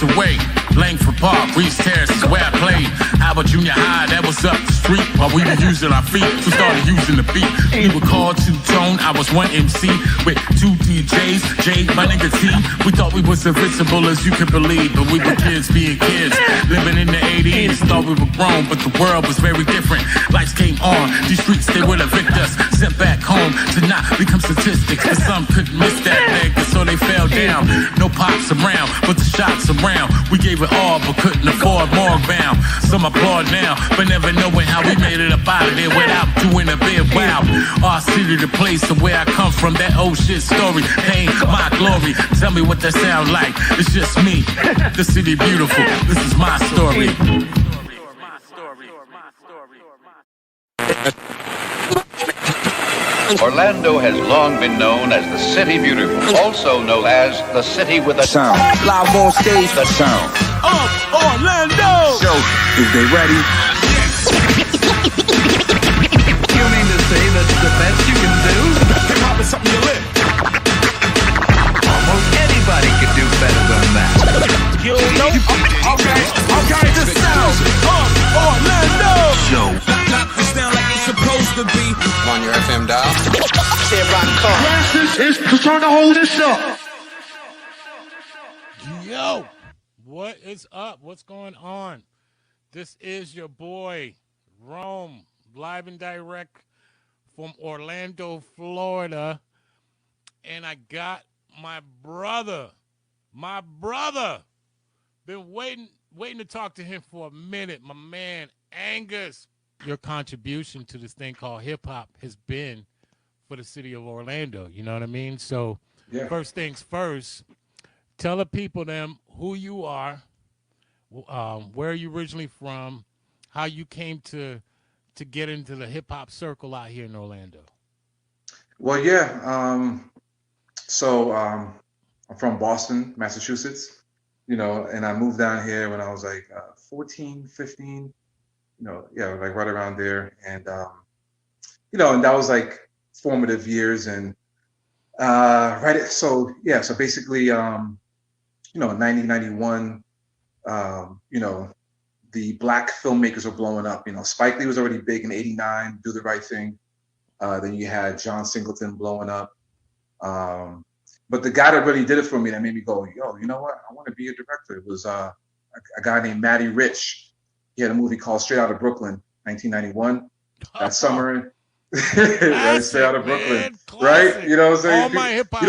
away. Langford Park, Reese Terrace is where I played. Albert Junior High, that was up the street. While we were using our feet, we started using the beat. We were called two-tone, I was one MC with two DJs, Jay, my nigga T. We thought we was invincible as you could believe, but we were kids being kids. Living in the 80s, thought we were grown, but the world was very different. Lights came on, these streets, they will evict us. Sent back home to not become statistics, but some couldn't miss that leg, and so they fell down. No pops around, but the shots around. We gave it all, but couldn't afford more bound. Some applaud now, but never knowing how we made it up out of there without doing a bit. Wow, our city, the place of where I come from, that old shit story, pain, my glory. Tell me what that sound like. It's just me, the city beautiful. This is my story. Orlando has long been known as the City Beautiful, also known as the city with a sound. Live on stage, The sound. Orlando! So, is they ready? You mean to say that's the best you can do? Hip-hop is something you live. Almost anybody could do better than that. You know? Okay, the sound of Orlando! Show. Knock this down like it's supposed to be. On your FM dial. Is trying to hold this up. Yo, what is up? What's going on? This is your boy, Rome, live and direct from Orlando, Florida. And I got my brother. Been waiting to talk to him for a minute. My man, Angus. Your contribution to this thing called hip-hop has been for the city of Orlando. You know what I mean? So First things first, tell the people them who you are, where are you originally from, how you came to get into the hip-hop circle out here in Orlando. Well, so I'm from Boston, Massachusetts, and I moved down here when I was like 14, 15, like right around there. And, and that was like formative years. And so basically, in 1991, the black filmmakers were blowing up. Spike Lee was already big in '89, Do the Right Thing. Then you had John Singleton blowing up. But the guy that really did it for me, that made me go, yo, you know what? I want to be a director. It was a guy named Matty Rich. He had a movie called Straight Outta Brooklyn, 1991. That summer, right, Straight Outta Brooklyn, right? You know what I'm saying? All my hip-hop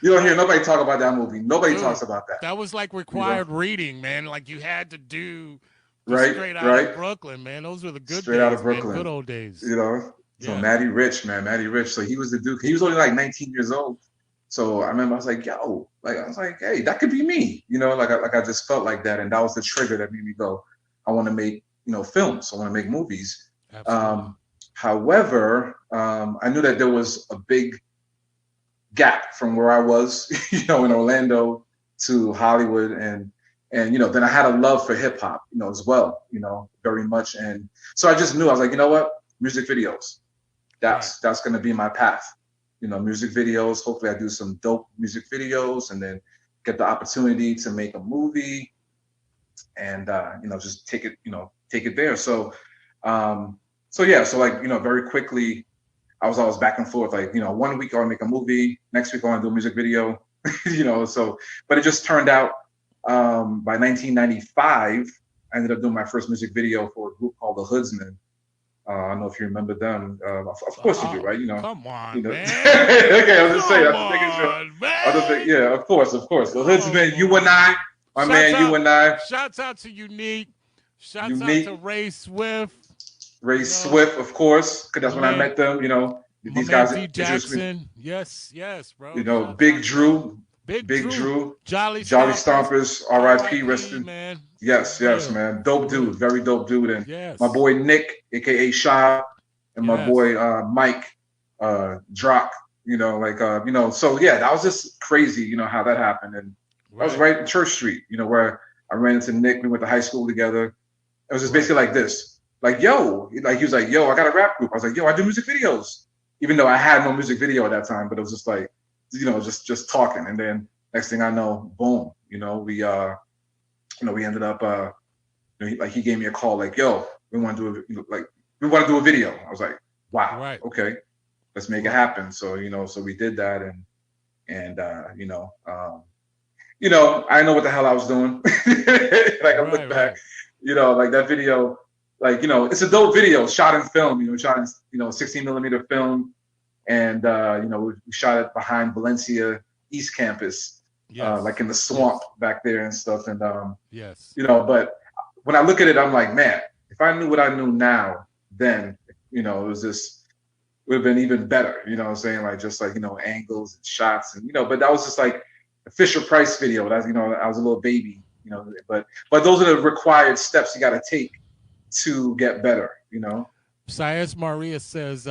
you don't hear nobody talk about that movie. Nobody talks about that. That was like required reading, man. Like you had to do Straight Out of Brooklyn, man. Those were the good Straight days, Outta Brooklyn. man. Good old days. So Matty Rich. So he was the dude. He was only like 19 years old. So I remember I was like, hey, that could be me. Like I just felt like that. And that was the trigger that made me go, I want to make, films. I want to make movies. However, I knew that there was a big gap from where I was, in Orlando to Hollywood. And then I had a love for hip hop, as well, very much. And so I just knew, I was like, you know what? Music videos. That's going to be my path. Music videos. Hopefully I do some dope music videos and then get the opportunity to make a movie and, just take it there. So, very quickly I was back and forth, like, 1 week I want to make a movie, next week I want to do a music video, but it just turned out, by 1995, I ended up doing my first music video for a group called The Hoodsmen. I don't know if you remember them. Of course you do, right? Come on, man. Okay, I was just saying. I was just saying, yeah, of course. The Hoodsmen, you and I, you and I. Shouts out to Unique. Shouts out to Ray Swift. Swift, of course, because that's when I met them. These guys. D. Jackson. Yes, bro. Big Drew. Big Drew. Jolly Stompers. R.I.P. Rest in. Man. Yes, man. Dope dude. Very dope dude. And my boy Nick, aka Sha, and my boy Mike, Drock. So yeah, that was just crazy. How that happened, and I was right in Church Street. Where I ran into Nick. We went to high school together. It was just basically like this. Like, yo, he was like, yo, I got a rap group. I was like, yo, I do music videos. Even though I had no music video at that time, but it was just like, just talking. And then next thing I know, boom, You know, we ended up, he gave me a call like, yo, we want to do a video. I was like, wow, Right. okay, let's make it happen. So, so we did that, and I know what the hell I was doing. Like I look back, like that video, like, it's a dope video, shot in film, shot in, 16 millimeter film. And, we shot it behind Valencia East Campus, Yes. like in the swamp back there and stuff. And, Yes. but when I look at it, I'm like, man, if I knew what I knew now, then, it would have been even better, what I'm saying? Like, just like, angles and shots and, but that was just like a Fisher Price video. That's, I was a little baby, but those are the required steps you got to take to get better, Sias Maria says,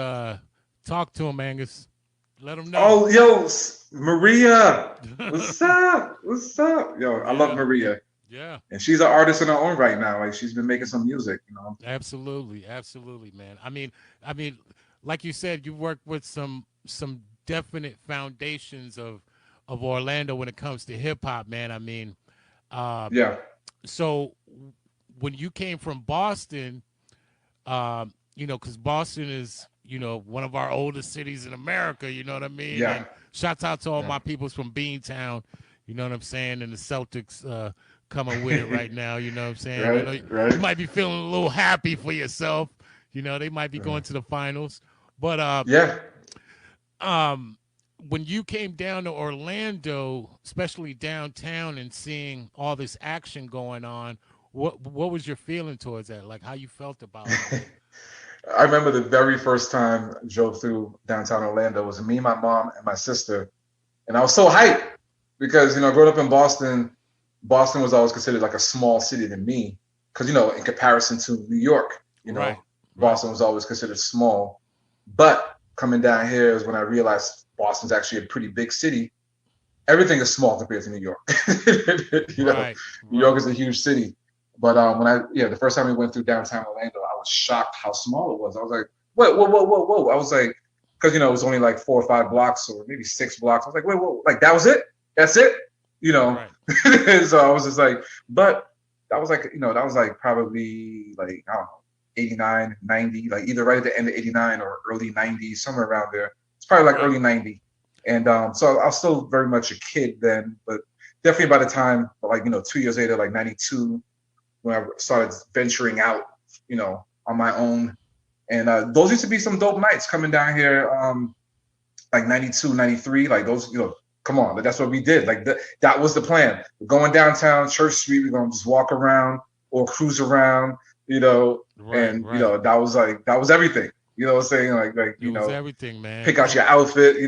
talk to him, Angus. Let him know. Oh, yo, Maria. What's up? What's up? Yo, I love Maria. Yeah. And she's an artist in her own right now. Like, she's been making some music, Absolutely. Absolutely, man. I mean, like you said, you worked with some definite foundations of Orlando when it comes to hip hop, man. I mean, yeah. So when you came from Boston, because Boston is, one of our oldest cities in America, you know what I mean? Yeah. And shouts out to all my peoples from Beantown, you know what I'm saying? And the Celtics coming with it right now, you know what I'm saying? Right. You might be feeling a little happy for yourself. They might be going to the finals. But when you came down to Orlando, especially downtown, and seeing all this action going on, what was your feeling towards that? Like, how you felt about it? I remember the very first time I drove through downtown Orlando was me, my mom, and my sister. And I was so hyped because, growing up in Boston was always considered like a small city to me. Because, in comparison to New York, Right. Boston was always considered small. But coming down here is when I realized Boston's actually a pretty big city. Everything is small compared to New York. New York is a huge city. But the first time we went through downtown Orlando, I was shocked how small it was. I was like, whoa. I was like, because, it was only like 4 or 5 blocks or maybe 6 blocks. I was like, whoa, like that was it? That's it? Right. So I was just like, but that was like, that was like probably like, I don't know, 89, 90, like either right at the end of 89 or early 90, somewhere around there. It's probably like early 90. And so I was still very much a kid then, but definitely by the time, like, 2 years later, like 92, when I started venturing out, on my own. And those used to be some dope nights coming down here, like 92, 93, like those, come on, that's what we did. Like that was the plan. We're going downtown, Church Street, we're going to just walk around or cruise around, that was everything. You know what I'm saying? Like it was everything, man. Pick out your outfit,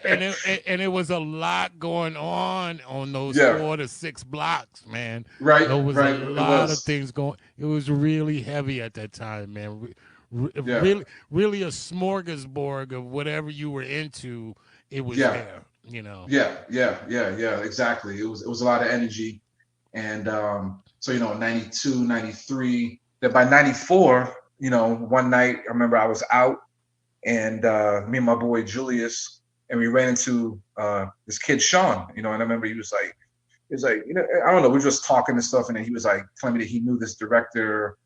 and it was a lot going on those 4 to 6 blocks, man. Right. There was a lot of things going. It was really heavy at that time, man. Really a smorgasbord of whatever you were into. It was there, Yeah, exactly. It was a lot of energy. And so 92, 93, then by 94, one night I remember I was out and me and my boy Julius, and we ran into this kid Sean, and I remember he was like, I don't know, we were just talking and stuff, and then he was like telling me that he knew this director.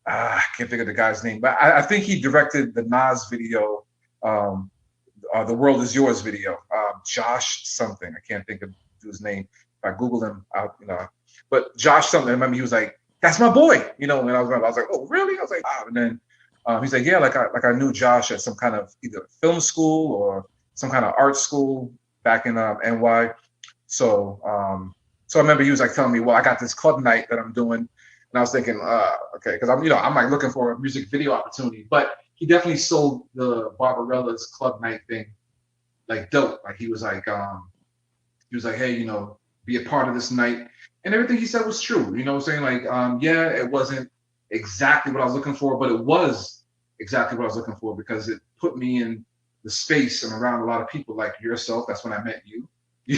I can't think of the guy's name, but I think he directed the Nas video, The World Is Yours video. Josh something, I can't think of his name. If I Google him out, but Josh something. I remember he was like, "That's my boy," and I was like, "Oh, really?" I was like, "Wow." And then he's like, "Yeah, like I knew Josh at some kind of either film school or some kind of art school back in NY." So I remember he was like telling me, "Well, I got this club night that I'm doing," and I was thinking, okay, because I'm like looking for a music video opportunity, but he definitely sold the Barbarella's club night thing like dope. Like he was like, "Hey, be a part of this night." And everything he said was true. You know what I'm saying? Like, it wasn't exactly what I was looking for, but it was exactly what I was looking for because it put me in the space and around a lot of people like yourself. That's when I met you, and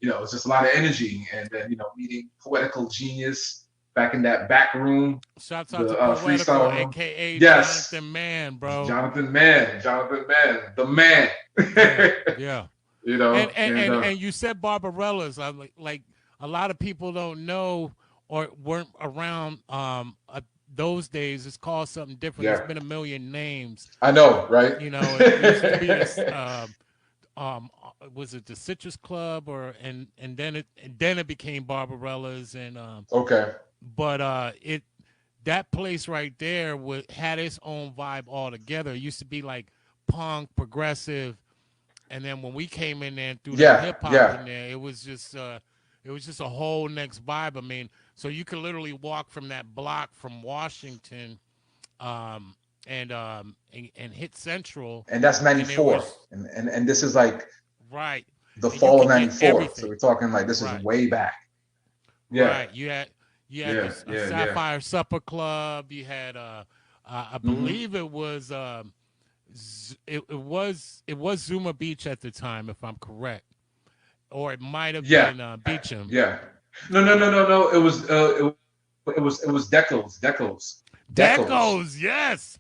it's just a lot of energy. And then, meeting Poetical Genius back in that back room. Shouts out to Poetical, aka yes. Jonathan Mann, bro. Jonathan Mann, the man. Yeah. You know, and you said Barbarella's. I'm like a lot of people don't know or weren't around those days. It's called something different. yeah, There's been a million names. I know, right? You know, it used to be this. Was it the Citrus Club and then it became Barbarella's and Okay. but that place right there had its own vibe altogether. It used to be like punk, progressive, and then when we came in there and threw the hip hop in there, it was just a whole next vibe. I mean, so you could literally walk from that block from Washington, and hit Central, And that's 94, and this is like right the and fall of 94. So we're talking like this right. is way back. Yeah. Right. You had the Sapphire Supper Club. You had I believe it was it was Zuma Beach at the time, if I'm correct, or it might have been Beecham. Yeah. No. It was Deco's. Yes.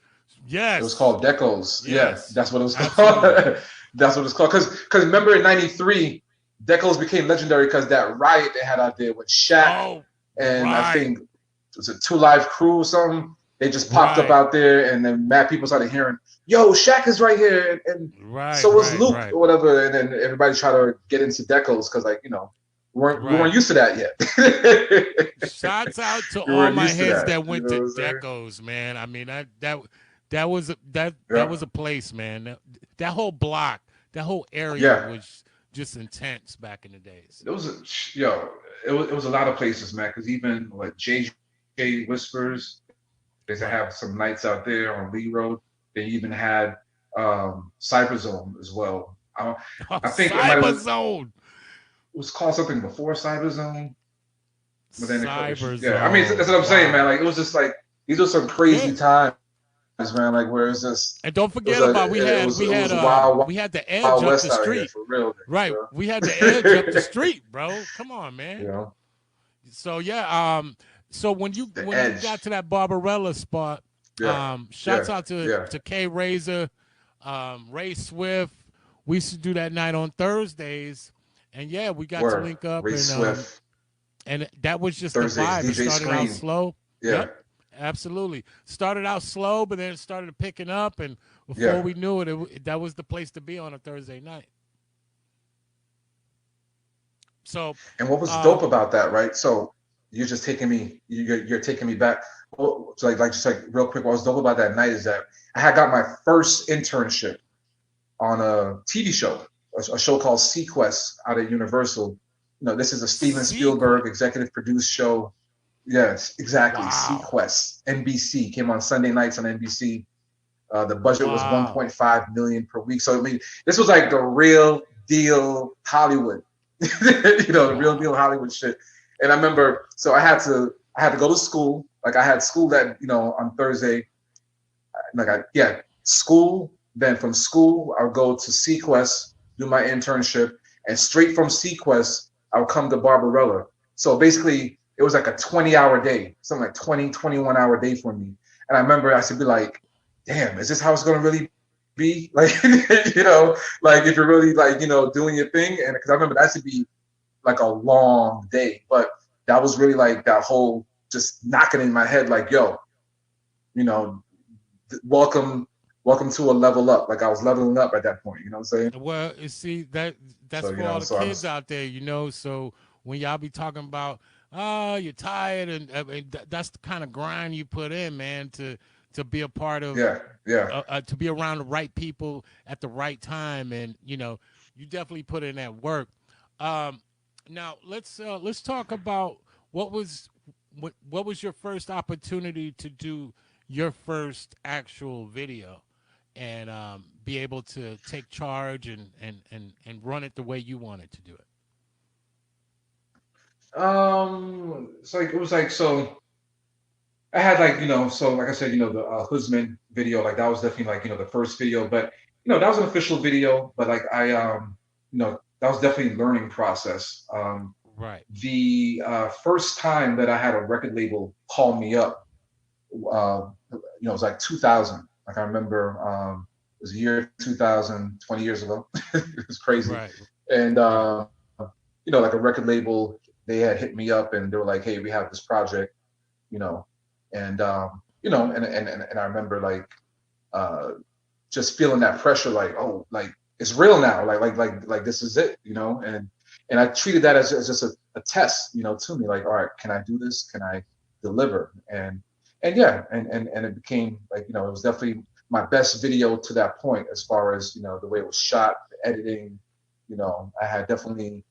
Yes. It was called Deco's. Yes. Yeah, that's what it was called. That's what it's called. Because remember in '93, Deco's became legendary because that riot they had out there with Shaq and I think it was a 2 Live Crew or something. They just popped up out there, and then mad people started hearing, "Yo, Shaq is right here," and so was Luke or whatever. And then everybody tried to get into Deco's because, like, you know, we weren't used to that yet. Shouts out to all my heads that went to Deco's, man. I mean that was a place, man. That whole block, that whole area was just intense back in the days. It was it was a lot of places, man. Because even like JJ Whispers, they used to have some nights out there on Lee Road. They even had Cyber Zone as well. I think Cyber Zone. It was called something before Cyber Zone. But then Cyber Zone. Yeah, I mean that's what I'm saying, man. Like it was just like these were some crazy times, man. Like where it's just and don't forget about we had the edge up the street. For real, right. Bro. We had the edge up the street, bro. Come on, man. Yeah. So so when you got to that Barbarella spot, shouts out to K Razor, Ray Swift. We used to do that night on Thursdays, and we got to link up Ray Swift. And that was just Thursdays, the vibe. DJ It started out slow. Yeah. Yep, absolutely. Started out slow, but then it started picking up, and before we knew it, that was the place to be on a Thursday night. So. And what was dope about that, right? So you're just taking me. You're taking me back. So just real quick. What was dope about that night is that I had got my first internship on a TV show, a show called Sequest out of Universal. You know, this is a Steven Spielberg executive produced show. Yes, exactly. Wow. Sequest. NBC came on Sunday nights on NBC. The budget was $1.5 million per week. So I mean, this was like the real deal Hollywood. You know, the real deal Hollywood shit. And I remember, so I had to go to school. Like I had school that, you know, on Thursday. School. Then from school, I would go to Sequest, do my internship, and straight from Sequest, I would come to Barbarella. So basically, it was like a 20-hour day, something like 21-hour day for me. And I remember I should be like, damn, is this how it's going to really be? Like, you know, like if you're really like, you know, doing your thing. And because I remember that should be like a long day. But that was really like that whole just knocking in my head like, yo, you know, welcome to a level up. Like I was leveling up at that point, you know what I'm saying? Well, you see, that's so, for all the kids out there, you know, so when y'all be talking about, you're tired, and that's the kind of grind you put in, man, to be a part of, to be around the right people at the right time, and, you know, you definitely put in that work. Now, let's talk about what was your first opportunity to do your first actual video and be able to take charge and run it the way you wanted to do it? So I had like, you know, so like I said, you know, the Husman video, like that was definitely like, you know, the first video, but you know, that was an official video, but like I, you know, that was definitely a learning process. Right. The first time that I had a record label call me up, you know, it was like 2000. Like I remember, it was the year 2000, 20 years ago. It was crazy. Right. And like a record label, they had hit me up and they were like, "Hey, we have this project," you know, and and I remember like just feeling that pressure, like, oh, like it's real now, like this is it, and I treated that as just a test, to me, like, all right, can I do this? Can I deliver? And yeah, and it became like, it was definitely my best video to that point, as far as, the way it was shot, the editing, I had definitely,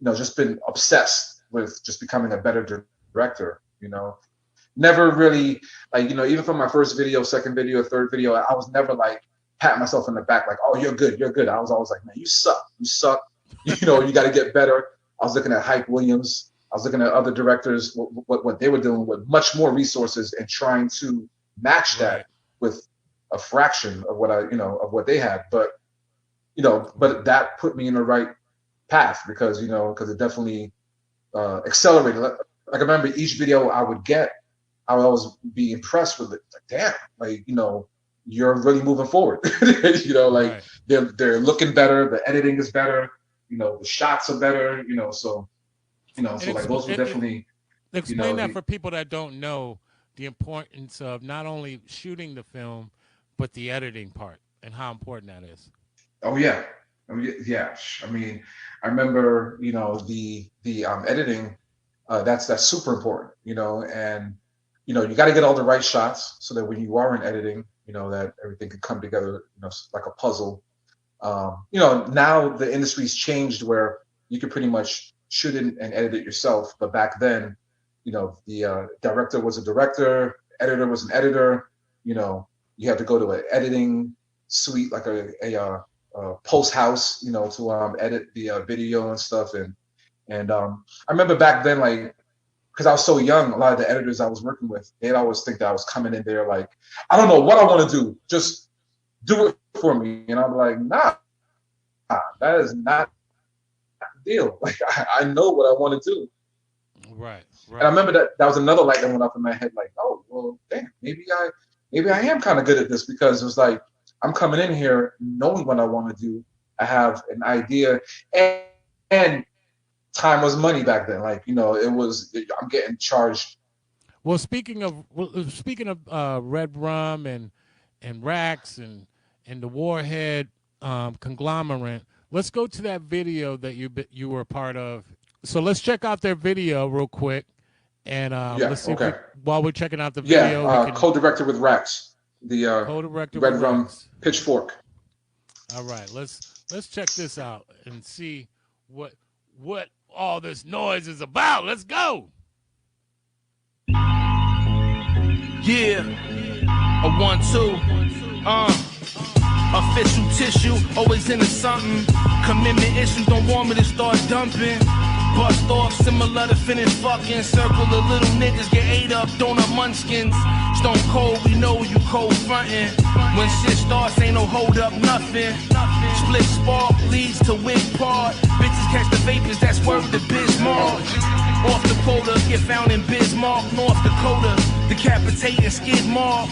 just been obsessed with just becoming a better director, never really, like, even from my first video, second video, third video, I was never like pat myself in the back like, oh, you're good. I was always like, man, you suck, you got to get better. I was looking at Hype Williams. I was looking at other directors, what they were doing with much more resources, and trying to match that with a fraction of what of what they had. But, but that put me in the right path, because it definitely accelerated. Like, I remember each video I would get, I would always be impressed with it. Like, damn, like, you're really moving forward. Like they're looking better. The editing is better. The shots are better. So like those were definitely. Explain that for people that don't know the importance of not only shooting the film, but the editing part, and how important that is. Oh yeah, yeah. I mean, I remember the editing. That's super important. And you got to get all the right shots so that when you are in editing, that everything can come together, like a puzzle. Now the industry's changed where you could pretty much shoot it and edit it yourself. But back then, the director was a director, editor was an editor. You had to go to an editing suite, like a post house, to edit the video and stuff. And I remember back then, like, because I was so young, a lot of the editors I was working with, they'd always think that I was coming in there like, I don't know what I want to do, just do it for me. And I'm like, nah, that is not the deal. Like, I know what I want to do. Right. And I remember that was another light that went up in my head, like, oh, well, damn, maybe I am kind of good at this, because it was like, I'm coming in here knowing what I want to do. I have an idea, and time was money back then. Like, I'm getting charged. Well, speaking of Red Rum and Rax and the Warhead conglomerate, let's go to that video that you were a part of. So let's check out their video real quick, and let's see while we're checking out the video. Yeah, co-director with Rax, the co-director Red with Rum Rax. Pitchfork. All right, let's check this out and see what all this noise is about. Let's go. Yeah, a 1-2. Official tissue, always into something. Commitment issues don't want me to start dumping. Bust off similar to finish fucking. Circle of little niggas get ate up, donut munchkins. Stone cold, we know you cold frontin'. When shit starts, ain't no hold up, nothing. Split spark leads to wig part. Bitches catch the vapors, that's word to Bismarck. Off the quota, get found in Bismarck, North Dakota. Decapitating skid mark.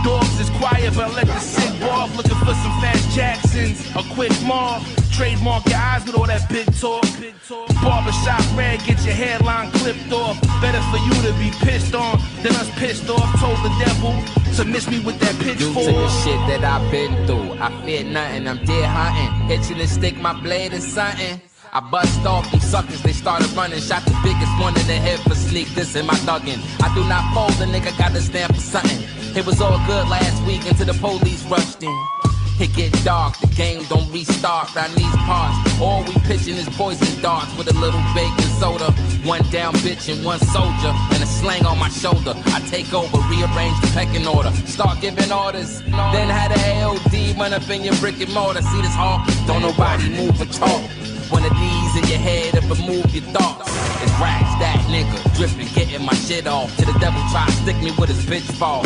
Dogs is quiet, but let the sick bark. Looking for some fast Jacksons, a quick mark. Trademark your eyes with all that big talk. Barbershop red, get your hairline clipped off. Better for you to be pissed on than us pissed off. Told the devil to miss me with that pitchfork. Due to the shit that I've been through, I fear nothing, I'm deer hunting. Hitching the stick, my blade is something. I bust off them suckers, they started running. Shot the biggest one in the head for sneak this in my thuggin'. I do not fold, the nigga got to stand for something. It was all good last week until the police rushed in. It get dark, the game don't restart round these parts. All we pitching is poison darts with a little baking soda. One down bitch and one soldier, and a slang on my shoulder. I take over, rearrange the pecking order, start giving orders. Then had a AOD run up in your brick and mortar. See this hawk? Don't nobody move or talk. One of these in your head and remove your thoughts. It's Rax, that nigga, dripping, getting my shit off. Till the devil try to stick me with his pitchfork.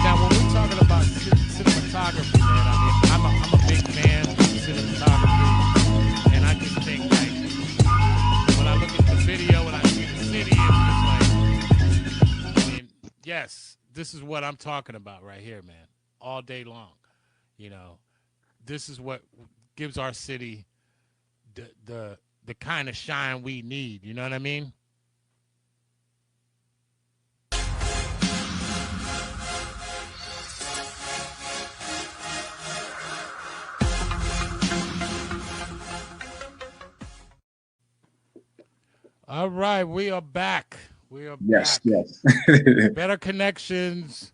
Now, when we're talking about cinematography, man, I mean, I'm a big fan of cinematography, and I just think, like, when I look at the video and I see the city, it's just like, I mean, yes, this is what I'm talking about right here, man, all day long, this is what gives our city the kind of shine we need. You know what I mean? All right, we are back. We are Yes, back. yes. Better connections,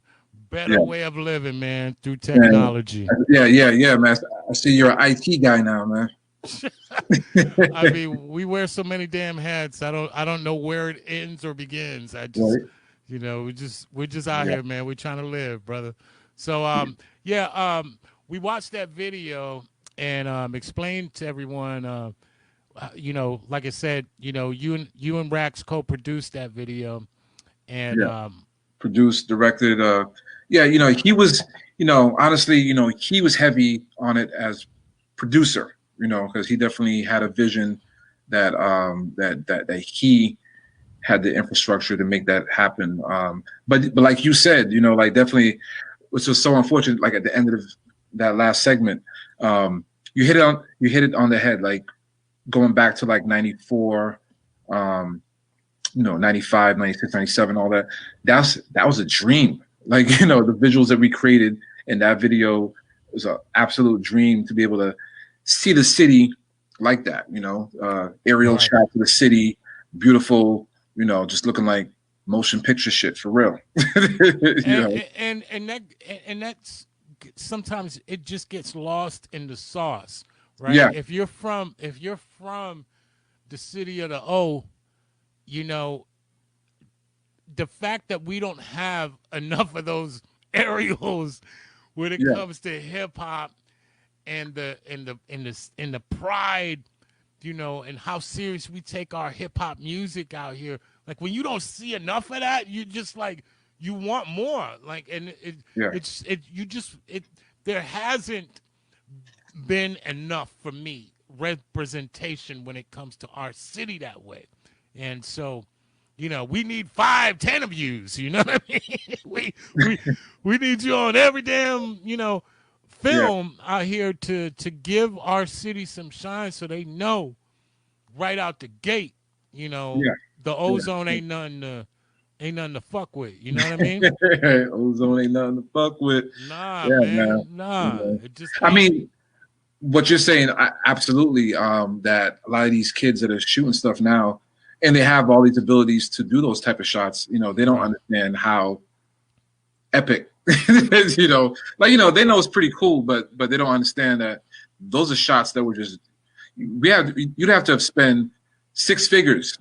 better Yeah. way of living, man, through technology. Yeah, man. I see you're an IT guy now, man. I mean, we wear so many damn hats. I don't know where it ends or begins. I just, Right. you know, we're just out here, man. We're trying to live, brother. So, we watched that video and explained to everyone. You know, like I said, you know, you and Rax co-produced that video, and Produced, directed. You know, he was, you know, honestly, you know, he was heavy on it as producer, you know, because he definitely had a vision that that he had the infrastructure to make that happen. But like you said, you know, like definitely, which was so unfortunate. Like at the end of that last segment, you hit it on the head, like going back to like 94, you know, 95, 96, 97, all that. That was a dream. Like, you know, the visuals that we created in that video was an absolute dream to be able to see the city like that, you know, aerial shot of the city, beautiful, you know, just looking like motion picture shit for real. and that's sometimes it just gets lost in the sauce, right? Yeah. If you're from the city of the O, you know, the fact that we don't have enough of those aerials when it comes to hip hop and the pride, you know, and how serious we take our hip hop music out here. Like when you don't see enough of that, you just like you want more. Like and there hasn't been enough for me representation when it comes to our city that way. And so, you know, we need 5, 10 of yous. You know what I mean? we need you on every damn, you know, film out here to give our city some shine, so they know right out the gate, you know, the ozone ain't nothing to fuck with. You know what I mean? Ozone ain't nothing to fuck with. Nah, man. Nah. Yeah. It just I mean, what you're saying, absolutely. That a lot of these kids that are shooting stuff now, and they have all these abilities to do those type of shots, you know, they don't understand how epic, you know, like, you know, they know it's pretty cool, but they don't understand that those are shots that were just, you'd have to spend 6 figures,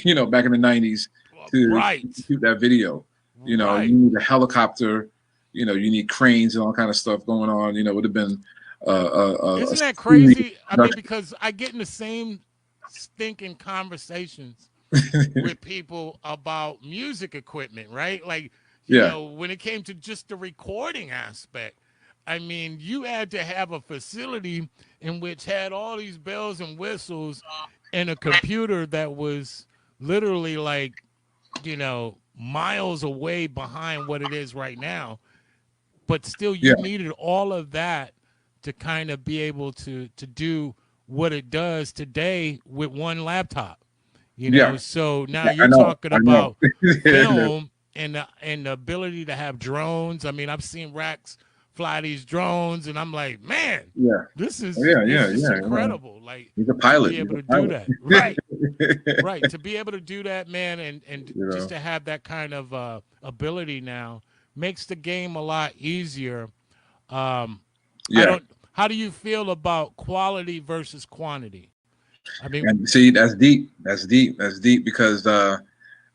you know, back in the 90s to shoot that video. You know, you need a helicopter, you know, you need cranes and all kind of stuff going on. You know, it would have been isn't that crazy? I mean, because I get in the same stinking conversations with people about music equipment, right? Like, you know, when it came to just the recording aspect, I mean, you had to have a facility in which had all these bells and whistles and a computer that was literally like, you know, miles away behind what it is right now. But still, you needed all of that to kind of be able to do what it does today with one laptop, you know. So now you're talking about film and the ability to have drones. I mean, I've seen Rax fly these drones, and I'm like, man, this is incredible. Like, he's a pilot. To be able to do that, right? To be able to do that, man, and just to have that kind of ability now makes the game a lot easier. How do you feel about quality versus quantity? I mean, and see, that's deep. That's deep because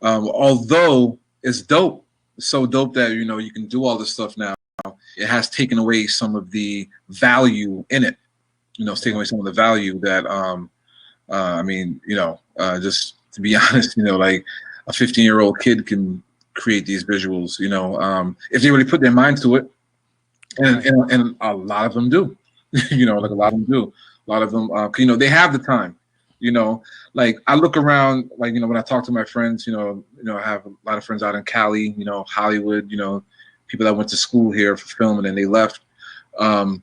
although it's dope, it's so dope that, you know, you can do all this stuff now, it has taken away some of the value in it. You know, it's taken away some of the value that I mean, you know, just to be honest, you know, like a 15-year-old kid can create these visuals, you know, if they really put their mind to it. And a lot of them do, you know, like a lot of them do. A lot of them, you know, they have the time, you know. Like I look around, like, you know, when I talk to my friends, you know, I have a lot of friends out in Cali, you know, Hollywood, you know, people that went to school here for film and then they left. You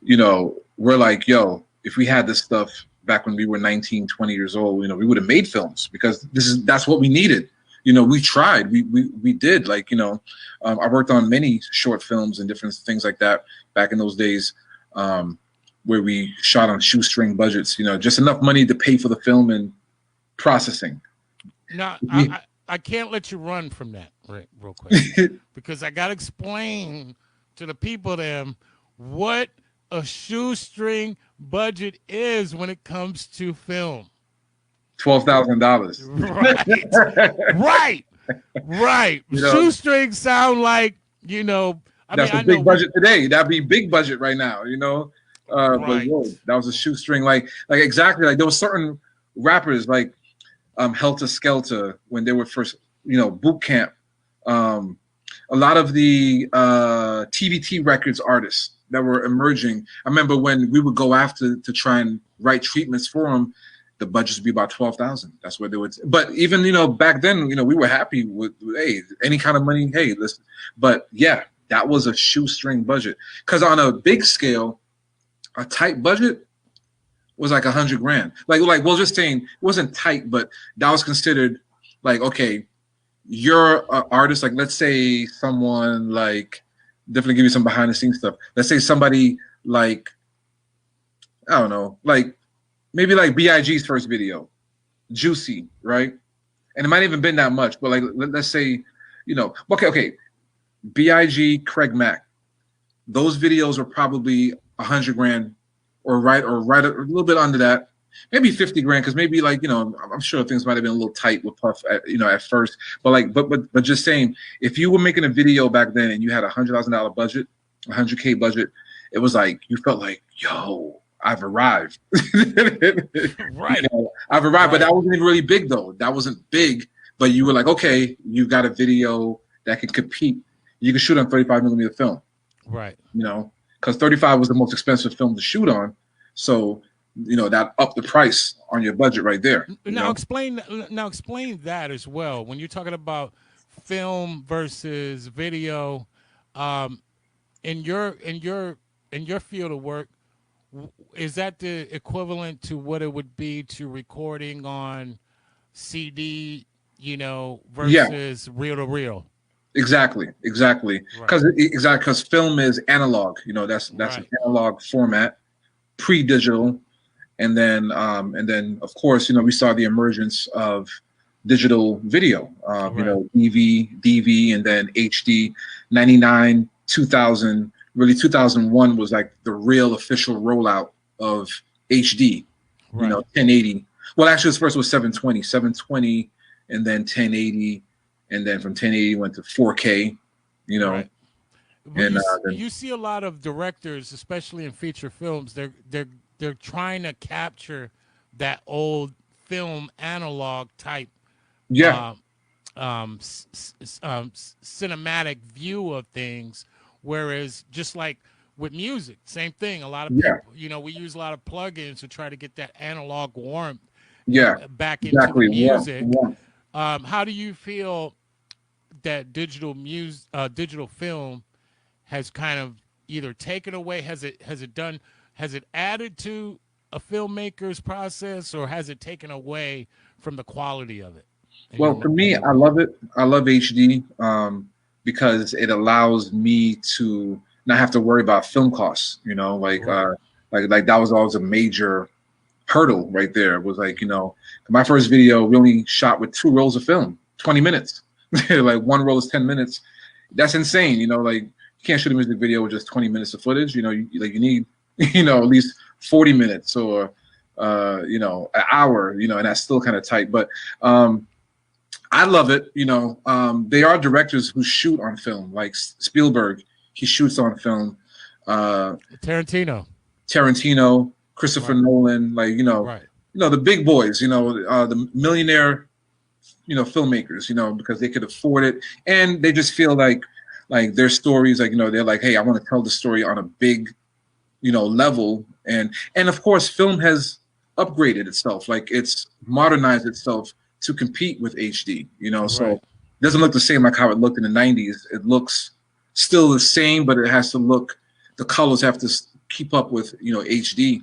you know, we're like, yo, if we had this stuff back when we were 19, 20 years old, you know, we would have made films because that's what we needed. You know, we tried, we did, like, you know, I worked on many short films and different things like that back in those days, where we shot on shoestring budgets, you know, just enough money to pay for the film and processing. Now, I can't let you run from that real quick because I got to explain to the people them what a shoestring budget is when it comes to film. $12,000. Right. You know, shoestrings sound like, you know, that's a big budget today. That'd be big budget right now, you know. But yo, that was a shoestring, like exactly, like there was certain rappers like Helter Skelter when they were first, you know, Boot Camp. A lot of the TBT Records artists that were emerging. I remember when we would go after to try and write treatments for them, the budgets would be about 12,000. That's what they would. But even, you know, back then, you know, we were happy with hey, any kind of money. Hey, listen. But yeah, that was a shoestring budget. Because on a big scale, a tight budget was like $100,000. Like well, just saying, it wasn't tight, but that was considered like, okay, you're an artist. Like, let's say someone like, definitely give you some behind the scenes stuff. Let's say somebody like, I don't know, like maybe like B.I.G.'s first video, Juicy, right? And it might even been that much, but like, let's say, you know, okay, B.I.G., Craig Mack, those videos are probably $100,000 or right a little bit under that, maybe $50,000, because maybe, like, you know, I'm sure things might have been a little tight with Puff at, you know, at first, but like, but just saying, if you were making a video back then and you had $100,000 budget, $100K budget, it was like you felt like, yo, I've arrived. Right. You know, I've arrived, but that wasn't even really big though. That wasn't big, but you were like, okay, you got a video that can compete. You can shoot on 35mm film. Right. You know, because 35 was the most expensive film to shoot on. So, you know, that upped the price on your budget right there. Now explain that as well. When you're talking about film versus video, in your field of work, is that the equivalent to what it would be to recording on CD, you know, versus reel to reel? Exactly. Because film is analog. You know, that's an analog format, pre-digital, and then of course, you know, we saw the emergence of digital video. You know, DV, and then HD. 99, 2000, really 2001 was like the real official rollout of HD. You know, 1080. Well, actually, this first was 720, and then 1080. And then from 1080 went to 4K, you know. Right. And you see a lot of directors, especially in feature films, they're trying to capture that old film analog type, cinematic view of things. Whereas just like with music, same thing. A lot of people, you know, we use a lot of plugins to try to get that analog warmth back into the music. How do you feel that digital film has kind of either taken away, has it added to a filmmaker's process, or has it taken away from the quality of it? Well, for me, I love it. I love HD because it allows me to not have to worry about film costs. You know, like that was always a major hurdle right there. It was like, you know, my first video, we only shot with 2 rolls of film, 20 minutes. Like one roll is 10 minutes. That's insane. You know, like you can't shoot a music video with just 20 minutes of footage. You know, you need, you know, at least 40 minutes or, you know, an hour, you know, and that's still kind of tight. But I love it. You know, they are directors who shoot on film, like Spielberg, he shoots on film. Tarantino, Christopher Nolan, like, you know, the big boys, you know, the millionaire, you know, filmmakers, you know, because they could afford it, and they just feel like their stories, like, you know, they're like, hey, I want to tell the story on a big, you know, level, and of course, film has upgraded itself, like it's modernized itself to compete with HD, you know, so it doesn't look the same like how it looked in the 90s. It looks still the same, but it has to look, the colors have to keep up with HD,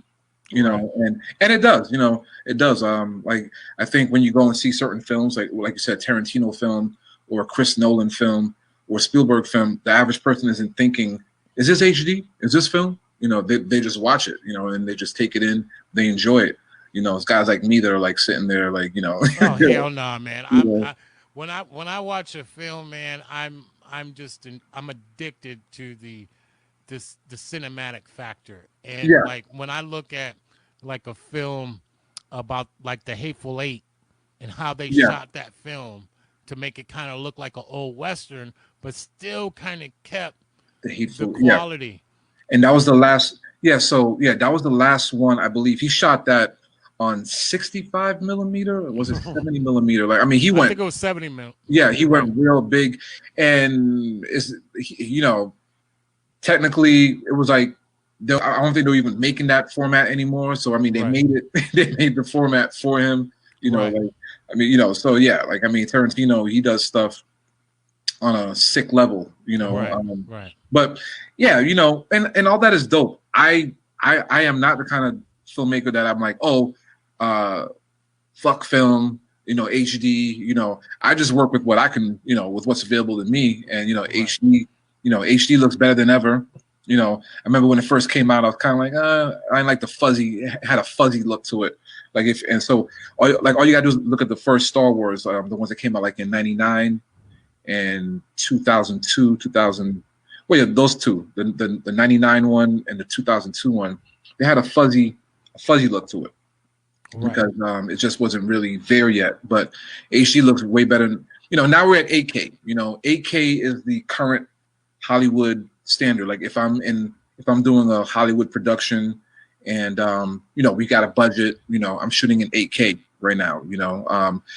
and it does, it does. Like I think when you go and see certain films, like you said, Tarantino film or Chris Nolan film or Spielberg film, the average person isn't thinking, is this HD? Is this film? They just watch it, and they just take it in, they enjoy it. It's guys like me that are like sitting there, like Oh hell no, man! When I watch a film, man, I'm addicted to the cinematic factor, and like when I look at like a film about like The Hateful Eight and how they shot that film to make it kind of look like an old Western, but still kind of kept the quality. And that was the last. That was the last one, I believe. He shot that on 65 millimeter, or was it 70 millimeter? Like, I mean, I think it was 70 mil. Yeah, he went real big, and technically, it was like I don't think they're even making that format anymore. So I mean, they made it. They made the format for him. So yeah, like I mean, Tarantino, he does stuff on a sick level. But yeah, and all that is dope. I am not the kind of filmmaker that I'm like, fuck film, HD. I just work with what I can, with what's available to me, and HD. HD looks better than ever. I remember when it first came out, I was kind of like, I didn't like the fuzzy. It had a fuzzy look to it. All you gotta do is look at the first Star Wars, the ones that came out like in '99 and 2002, 2000. Well, yeah, those two, the '99 one and the 2002 one, they had a fuzzy look to it because it just wasn't really there yet. But HD looks way better. Now we're at 8K. 8K is the current Hollywood standard. Like if I'm doing a Hollywood production and we got a budget, I'm shooting in 8K right now,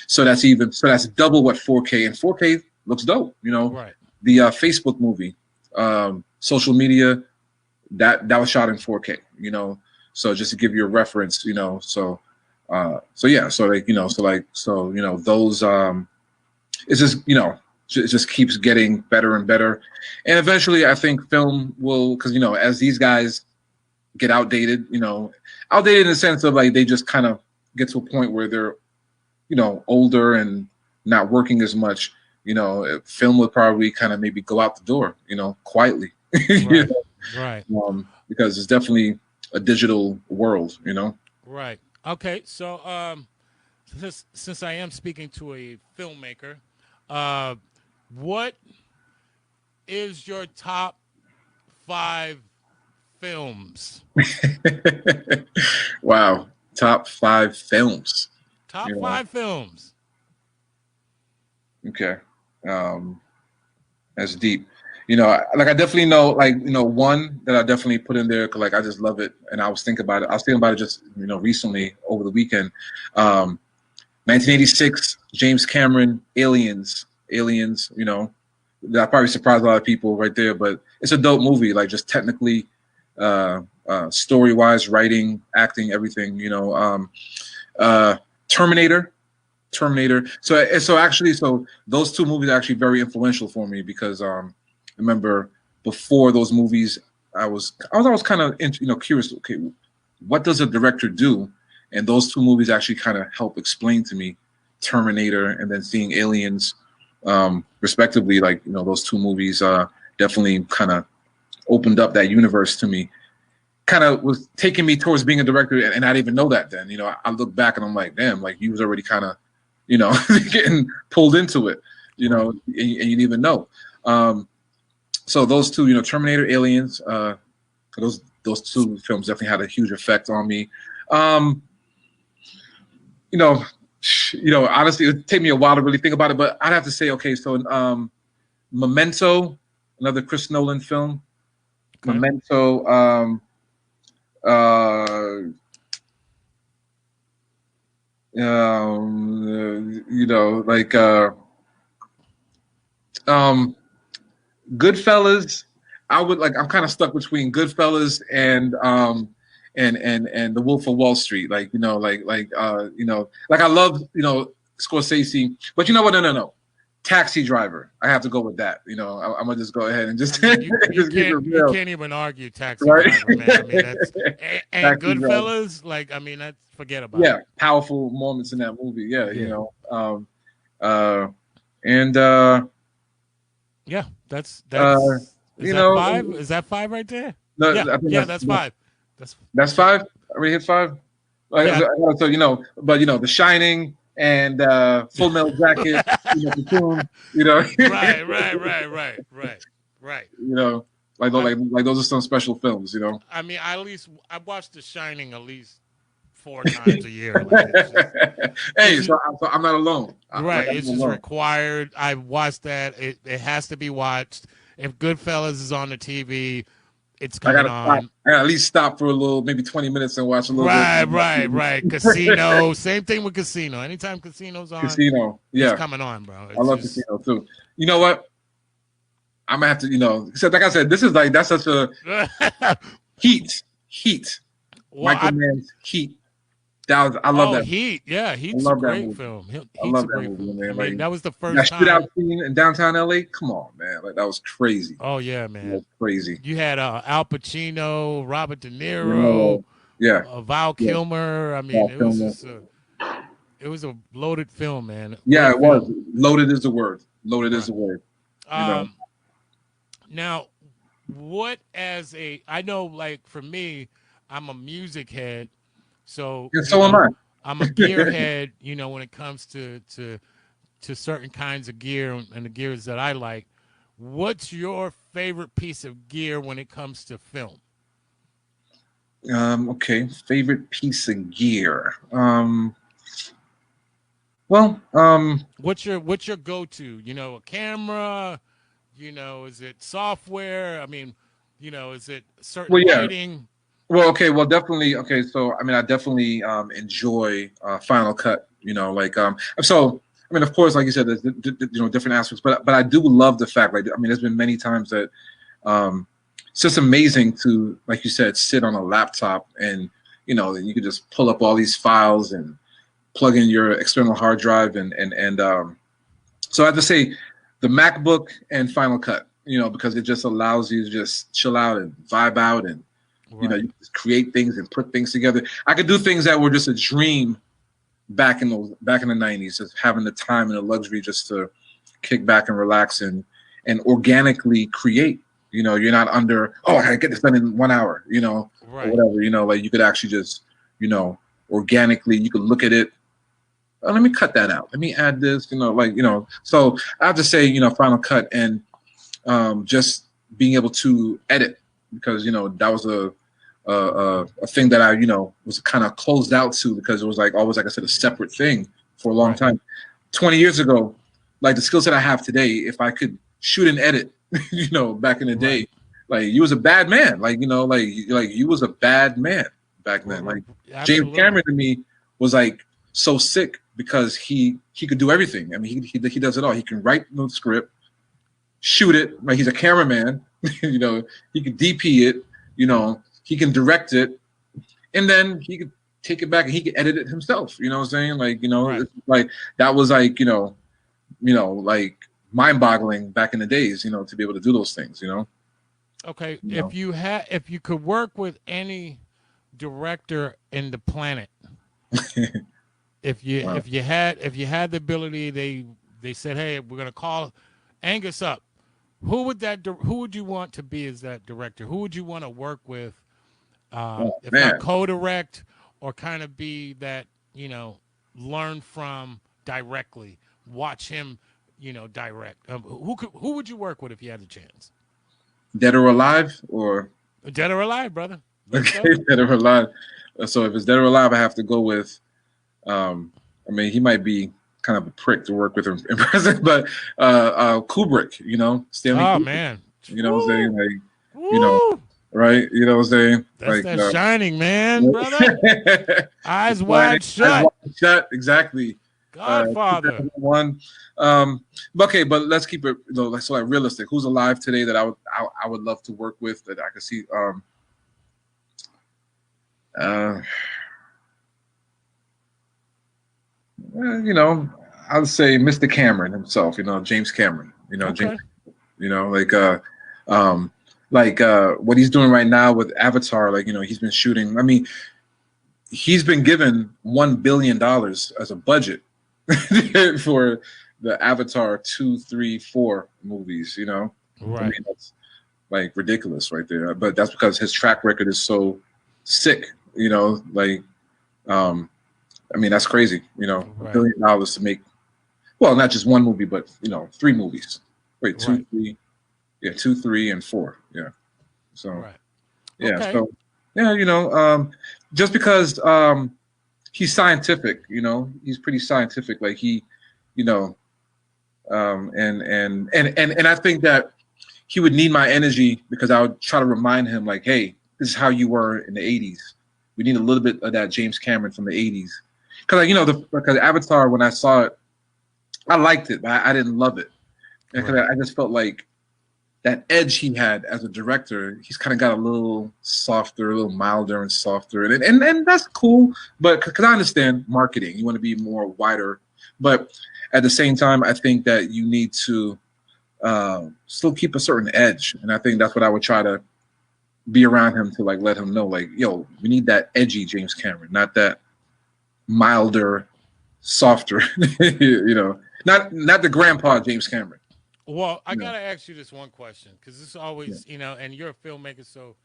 so that's double what 4K, and 4K looks dope. The Facebook movie, social media, that was shot in 4K, so just to give you a reference, those it just keeps getting better and better. And eventually I think film will, because, as these guys get outdated in the sense of like they just kind of get to a point where they're, older and not working as much, film would probably kind of maybe go out the door, quietly. Right. Because it's definitely a digital world, Right. Okay. So since I am speaking to a filmmaker, what is your top 5 films? Wow, top 5 films. Top 5 films. Okay, that's deep. Like I definitely know, like one that I definitely put in there because like I just love it, and I was thinking about it just recently over the weekend. 1986, James Cameron, Aliens. That probably surprised a lot of people right there, but it's a dope movie, like just technically, story-wise, writing, acting, everything, Terminator. So those two movies are actually very influential for me because I remember before those movies, I was always kind of curious, okay, what does a director do? And those two movies actually kind of help explain to me Terminator and then seeing Aliens, respectively. Like, those two movies definitely kind of opened up that universe to me. Kind of was taking me towards being a director, and I didn't even know that then. I look back and I'm like, damn, like you was already kind of, getting pulled into it, and you didn't even know. So those two, Terminator, Aliens, those two films definitely had a huge effect on me. Honestly, it would take me a while to really think about it, but I'd have to say, okay, so Memento, another Chris Nolan film. Okay. Memento, Goodfellas. I'm kind of stuck between Goodfellas and The Wolf of Wall Street. I love, Scorsese, but you know what? No. Taxi Driver. I have to go with that. You know, I'm gonna just go ahead and just, I mean, you you can't even argue Taxi right? Driver, man. I mean, that's and Taxi Goodfellas. Like, I mean, that's forget about Yeah, it. powerful moments in that movie. Yeah, you Yeah. know, and Yeah, that's is you that know, 5? Is that 5 right there? no, Yeah, I think yeah, that's 5. That's 5. I already hit 5. Yeah. So you know, but you know, The Shining and Full Metal Jacket, you know, Cocoon, you know, right. you know, like those are some special films, you know. I mean, I watch The Shining at least 4 times a year. Like, it's just, Hey, so I'm not alone. right, I'm it's just alone. required. I watched that. It has to be watched. If Goodfellas is on the TV, it's coming on. I gotta at least stop for a little, maybe 20 minutes and watch a little bit. Right. Casino. Same thing with Casino. Anytime Casino's on, Casino, yeah, it's coming on, bro. I love Casino too. You know what? I'm gonna have to, you know, like I said, that's such a Heat. Well, Michael Mann's Heat. I love that. Heat. Yeah, Heat's a great film. I love that movie, man. I mean, like, that was the first that time. shootout scene in downtown LA. Come on, man. Like that was crazy. Oh yeah, man. That was crazy. You had Al Pacino, Robert De Niro, Val Kilmer. I mean, it was a loaded film, man. Yeah, Great it was. film. Loaded is the word. Loaded is the word. You know? Now, what I know, like for me, I'm a music head, so am I. I'm a gear head. You know, when it comes to certain kinds of gear and the gears that I like. What's your favorite piece of gear when it comes to film? Okay, favorite piece of gear. What's your go-to? You know, a camera. You know, is it software? I mean, you know, is it certain lighting? Well, okay, definitely. Okay, so I mean, I definitely enjoy Final Cut. You know, like so. I mean, of course, like you said, there's you know, different aspects, but I do love the fact, like, I mean, there's been many times that it's just amazing to, like you said, sit on a laptop and, you know, you could just pull up all these files and plug in your external hard drive and so I have to say the MacBook and Final Cut, you know, because it just allows you to just chill out and vibe out and, you know, you just create things and put things together. I could do things that were just a dream back in the 90s, just having the time and the luxury just to kick back and relax and organically create. You know, you're not under, I gotta get this done in 1 hour, you know, or whatever, you know, like you could actually just, you know, organically, you could look at it. Oh, let me cut that out. Let me add this, you know, like, you know, so I have to say, you know, Final Cut and just being able to edit, because, you know, that was a thing that I, you know, was kind of closed out to, because it was like always, like I said, a separate thing for a long time. 20 years ago, like the skill set I have today, if I could shoot and edit, you know, back in the day, like you was a bad man, like, you know, like you was a bad man back then. Like James Cameron to me was like so sick because he could do everything. I mean, he does it all. He can write the script, shoot it, like he's a cameraman, you know, he could DP it, you know, he can direct it, and then he could take it back and he could edit it himself. You know what I'm saying? Like, you know, it's like that was like, you know, like mind-boggling back in the days, you know, to be able to do those things, you know. Okay, if you could work with any director in the planet, if you had the ability, they said, hey, we're gonna call Angus up. Who would you want to be as that director? Who would you want to work with? If not co-direct, or kind of be that, you know, learn from directly, watch him, you know, direct. Who would you work with if you had the chance? Dead or alive, or dead or alive, brother? Okay, dead or alive. So if it's dead or alive, I have to go with. I mean, he might be kind of a prick to work with in person, but Kubrick, you know, Stanley. Oh Kubrick, man, you know what I'm saying? Like, you know. Right, you know what I'm saying? That's like that Shining, man, brother. Eyes wide shut. Eyes wide shut, exactly. Godfather. One. Okay, but let's keep it, you know, so like realistic. Who's alive today that I would love to work with, that I could see? You know, I would say Mr. Cameron himself. James Cameron. Okay. James. What he's doing right now with Avatar. He's been shooting. I mean, he's been given $1 billion as a budget for the Avatar 2, 3, 4 movies. Right. I mean, that's like ridiculous right there. But that's because his track record is so sick. I mean, that's crazy. Right. $1 billion to make, well, not just one movie, but 3 movies. Wait, 2, Right. 3, yeah, 2, 3, and 4. Yeah. So, Right. yeah. Okay. So, yeah, just because he's scientific, he's pretty scientific. Like and I think that he would need my energy because I would try to remind him, like, hey, this is how you were in the 80s. We need a little bit of that James Cameron from the 80s. Because, because Avatar, when I saw it, I liked it, but I didn't love it. Because Right. I just felt like that edge he had as a director, he's kind of got a little softer, a little milder and softer. And that's cool, but because I understand marketing, you want to be more wider. But at the same time, I think that you need to still keep a certain edge. And I think that's what I would try to be around him to, like, let him know, like, yo, we need that edgy James Cameron, not that milder, softer, not the grandpa James Cameron. Well, I gotta ask you this one question because this is always, and you're a filmmaker, so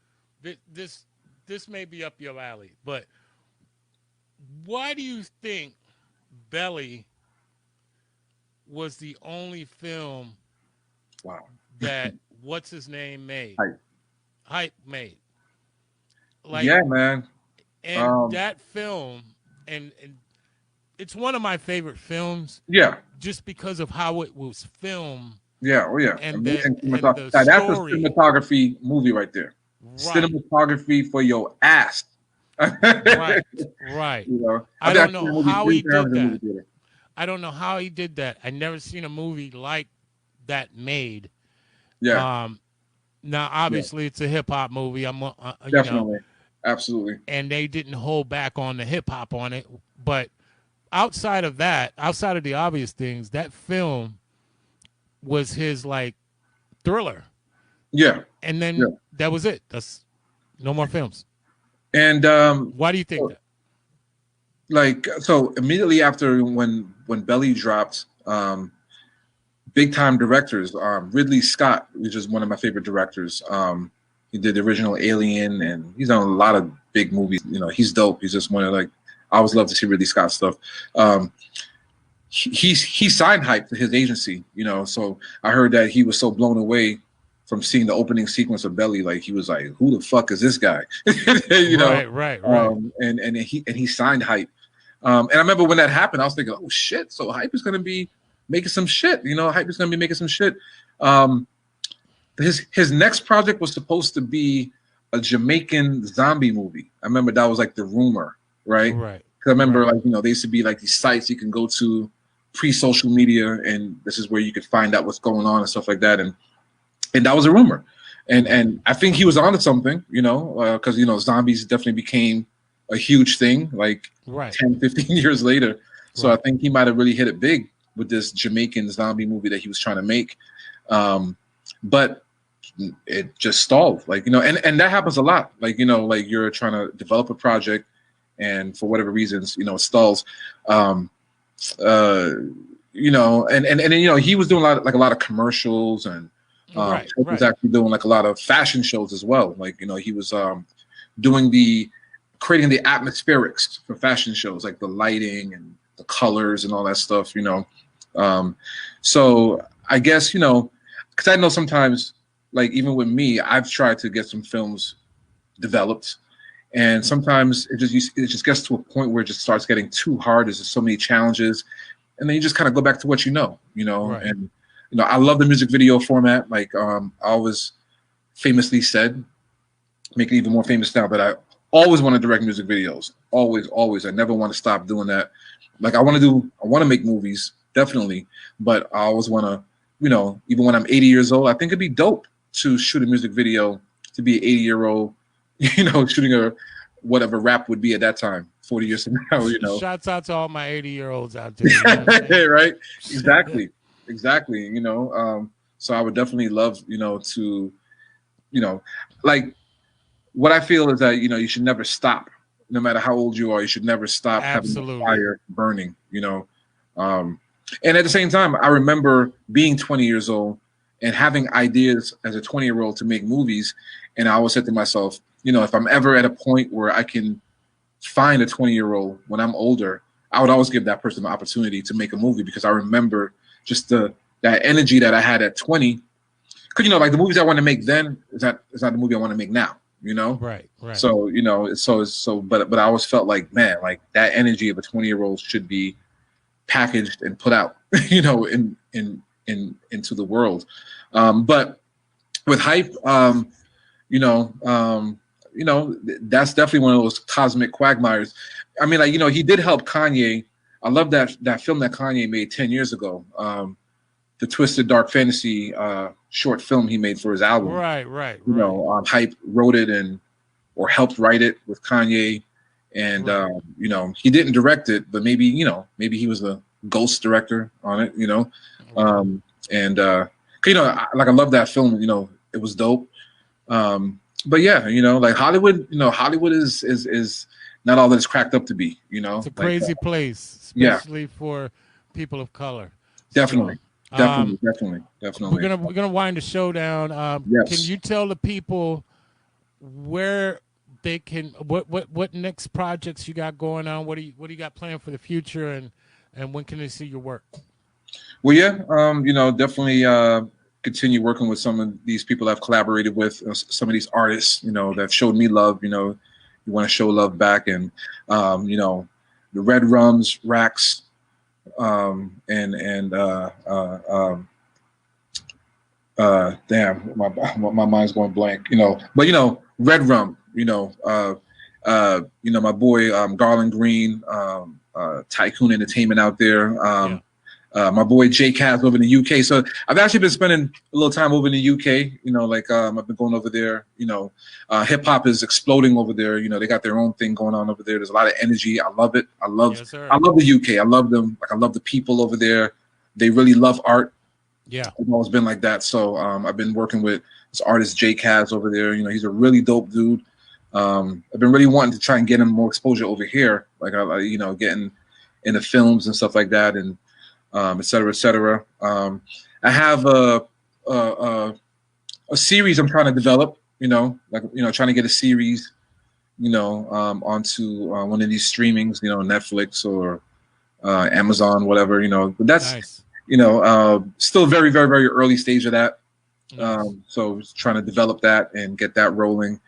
this may be up your alley. But why do you think Belly was the only film that what's his name made? Hype made. Like, yeah, man. And that film, and it's one of my favorite films. Yeah. Just because of how it was filmed. Yeah, oh yeah. And that's a story. cinematography movie right there. Right. Cinematography for your ass. Right. I don't know how he did that. I don't know how he did that. I never seen a movie like that made. Yeah. Now, obviously, it's a hip hop movie. Definitely. Absolutely. And they didn't hold back on the hip hop on it. But outside of that, outside of the obvious things, that film was his, like, thriller. Yeah. And then that was it. That's no more films. And why do you think that? Like, so immediately after when Belly dropped, big time directors, Ridley Scott, which is one of my favorite directors. He did the original Alien, and he's done a lot of big movies. He's dope. He's just one of, like, I always love to see Ridley Scott stuff. He signed Hype to his agency, so I heard that he was so blown away from seeing the opening sequence of Belly, like, he was like, who the fuck is this guy? Right. And he signed Hype. And I remember when that happened, I was thinking, oh shit, so Hype is gonna be making some shit, Hype is gonna be making some shit. His next project was supposed to be a Jamaican zombie movie. I remember that was like the rumor, right? Right. Because I remember, like, they used to be like these sites you can go to pre-social media, and this is where you could find out what's going on and stuff like that. And that was a rumor. And I think he was onto something, because, zombies definitely became a huge thing, like 10, 15 years later. So I think he might have really hit it big with this Jamaican zombie movie that he was trying to make. But it just stalled, like, and that happens a lot. Like, like you're trying to develop a project, and for whatever reasons, it stalls. And he was doing a lot of commercials, and he was actually doing like a lot of fashion shows as well. Like, he was creating the atmospherics for fashion shows, like the lighting and the colors and all that stuff, so I guess, because I know sometimes, like, even with me, I've tried to get some films developed, and sometimes it just gets to a point where it just starts getting too hard. There's just so many challenges, and then you just kind of go back to what you know. And I love the music video format. Like, I always famously said, make it even more famous now, but I always want to direct music videos. Always. I never want to stop doing that. Like, I want to make movies, definitely, but I always want to, even when I'm 80 years old, I think it'd be dope to shoot a music video, to be an 80-year-old, shooting whatever rap would be at that time, 40 years from now, you know. Shouts out to all my 80-year-olds out there. You know what I'm saying? Right? Exactly. You know, so I would definitely love, you know, to, you know, like what I feel is that, you know, you should never stop. No matter how old you are, you should never stop having the fire burning, you know. And at the same time, I remember being 20 years old and having ideas as a 20-year-old to make movies. And I always said to myself, you know, if I'm ever at a point where I can find a 20-year-old when I'm older, I would always give that person the opportunity to make a movie, because I remember just that energy that I had at 20. Because, you know, like the movies I want to make then is not the movie I want to make now. You know, right. So, you know, but I always felt like, man, like that energy of a 20-year-old should be packaged and put out, you know, into the world. But with Hype, you know, that's definitely one of those cosmic quagmires. I mean, like, you know, he did help Kanye. I love that film that Kanye made 10 years ago. The Twisted Dark Fantasy short film he made for his album. Right. You know, Hype wrote it or helped write it with Kanye, and you know, he didn't direct it, but maybe he was a ghost director on it. You know, and you know, I love that film. You know, it was dope. But yeah, you know, like Hollywood. You know, Hollywood is not all that it's cracked up to be. You know, it's a crazy place, especially for people of color. Definitely. So, Definitely. We're gonna wind the show down. Yes. Can you tell the people where they can what next projects you got going on? What do you got planned for the future, and when can they see your work? Well, yeah, you know, definitely continue working with some of these people I've collaborated with, some of these artists, you know, that showed me love. You know, you want to show love back, and you know, the Red Rums, Racks. Damn, my mind's going blank, you know, but you know, Red Rum, you know, my boy Garland Green, Tycoon Entertainment out there, my boy Jay Kaz over in the UK. So I've actually been spending a little time over in the UK, you know, like I've been going over there, you know. Hip hop is exploding over there, you know. They got their own thing going on over there. There's a lot of energy. I love it. I love the UK. I love them. Like, I love the people over there. They really love art. Yeah, I've always been like that. So I've been working with this artist Jay Kaz over there. You know, he's a really dope dude. I've been really wanting to try and get him more exposure over here, like you know, getting into films and stuff like that, and et cetera, et cetera. I have a series I'm trying to develop. You know, like, you know, trying to get a series, you know, onto one of these streamings, you know, Netflix or Amazon, whatever, you know. But that's nice. You know, still very, very, very early stage of that. So trying to develop that and get that rolling.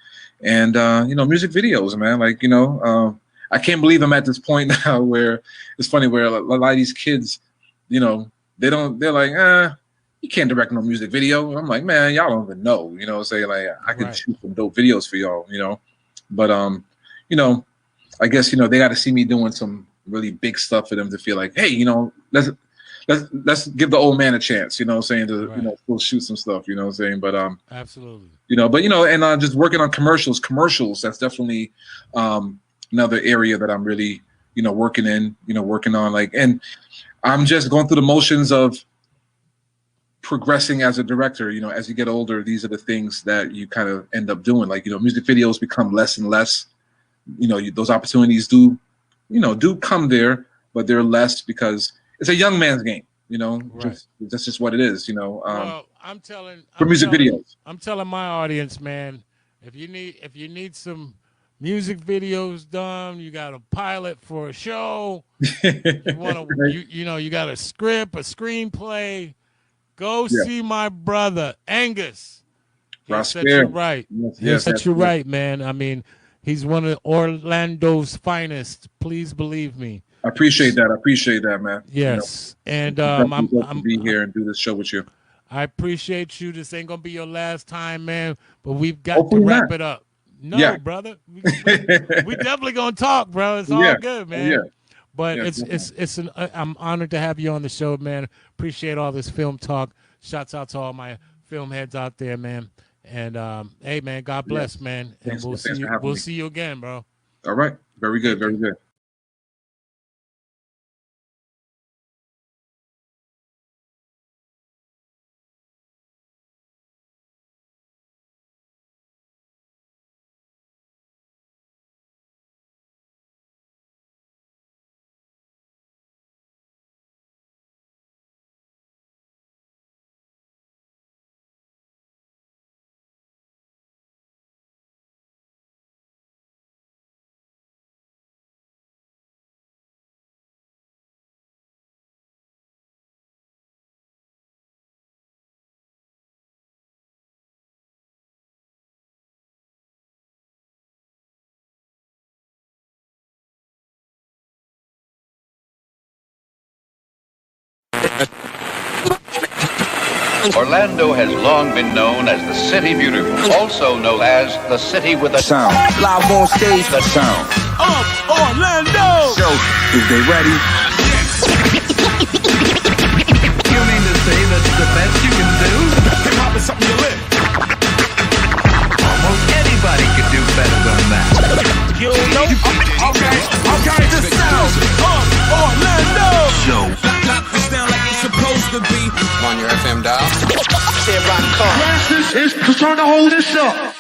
And, you know, music videos, man. Like, you know, I can't believe I'm at this point now where it's funny, where a lot of these kids, you know, they're like, you can't direct no music video. I'm like, man, y'all don't even know, you know, say like, I can shoot some dope videos for y'all, you know. But, you know, I guess, you know, they got to see me doing some really big stuff for them to feel like, hey, you know, let's give the old man a chance, you know what I'm saying, to, you know, we'll shoot some stuff, you know what I'm saying. But, absolutely. You know, but, you know, and just working on commercials, that's definitely another area that I'm really, you know, working on, like, and I'm just going through the motions of progressing as a director. You know, as you get older, these are the things that you kind of end up doing. Like, you know, music videos become less and less. You know, those opportunities do come there, but they're less because it's a young man's game. You know, that's just what it is. You know, well, videos. I'm telling my audience, man, if you need some music videos done, you got a pilot for a show, you want to, you know, you got a script, a screenplay, go see my brother Angus. He'll set you right. He'll set you right, man. I mean, he's one of Orlando's finest. Please believe me. I appreciate that, man. Yes, you know, and I'm to be here and do this show with you. I appreciate you. This ain't gonna be your last time, man. But we've got to wrap it up. No, brother. We definitely gonna talk, bro. It's all good, man. But I'm honored to have you on the show, man. Appreciate all this film talk. Shouts out to all my film heads out there, man. And hey, man, God bless, man. And we'll see you again, bro. All right. Very good. Very good. Orlando has long been known as the City Beautiful, also known as the City with a Sound. Live on stage. The sound. Orlando! Show. Is they ready? You mean to say that's the best you can do? Hip hop is something you live. Almost anybody could do better than that. You know? Okay. The sound of Orlando! Show. Knock this down like it's supposed to be. On your FM dial. Stand by the car. Blasters is trying to hold this up.